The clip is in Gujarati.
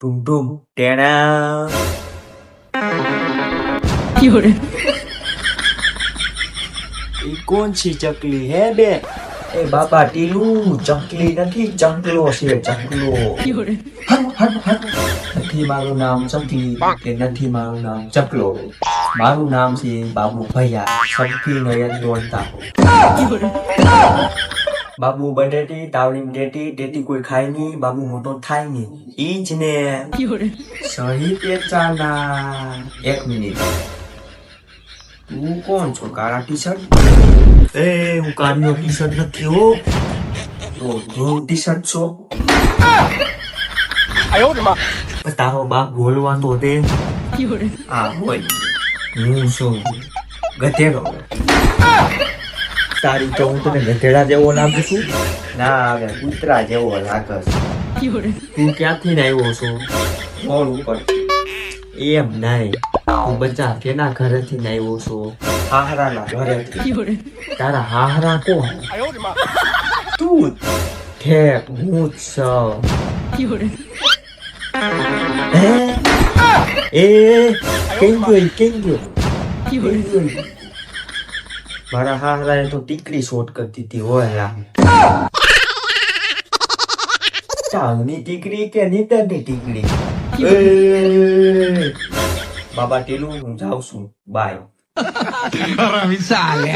ટુમ ટુમ ટેણા. 有人， એ કોણ છે ચકલી હે બે? એ બાપા ટીલું, ચકલી નથી ચકલો છે ચકલો. 有人， નથી મારું નામ ચકલી કે નથી મારું નામ ચકલો. મારું નામ છે બાબુ ભૈયા, સબકી નયન દોડતા. 有人， બાબુ બટેટી તાવડી ટેટી ટેટી કોઈ ખાય નહીં, બાબુ મોટો થાય નહીં. ઈ જ ને. 有人， સહી પેચાના. 1 મિનિટ. તું કોણ છો? કાળા ટી શર્ટ? એ હું કાળનો ટી શર્ટ નથી હો. તો તું ટી શર્ટ છો? 哎呦我的妈！ તારો બાપ બોલવાનો તે 有人， આ હોય. હું છું ગધેડો. તારી તો હું તને ગધેડા જેવો લાગુ છું? ના હવે કૂતરા જેવો લાગે છે. 有人， તું ક્યાંથી ને આવ્યો છો? મોડ ઉપર. એમ નહીં, હું બધા કેના ઘરેથી ને આવ્યો છું? હાહરાના ઘરેથી. 有人， તારા હાહરા કોણ? 哎呦我的妈！ તું ઠેક હું જ છું. 有人， હે? એ કેમ ગઈ કેમ ગયો? 有人， મારા હાહરાએ તો ટીકડી શોટ કરી દીધી હોય લા. ચાંદની ટીકડી કે નીતરની ટીકડી? એ બાબા ટીલું હું જાઉં છું. બાય. Ahora me sale.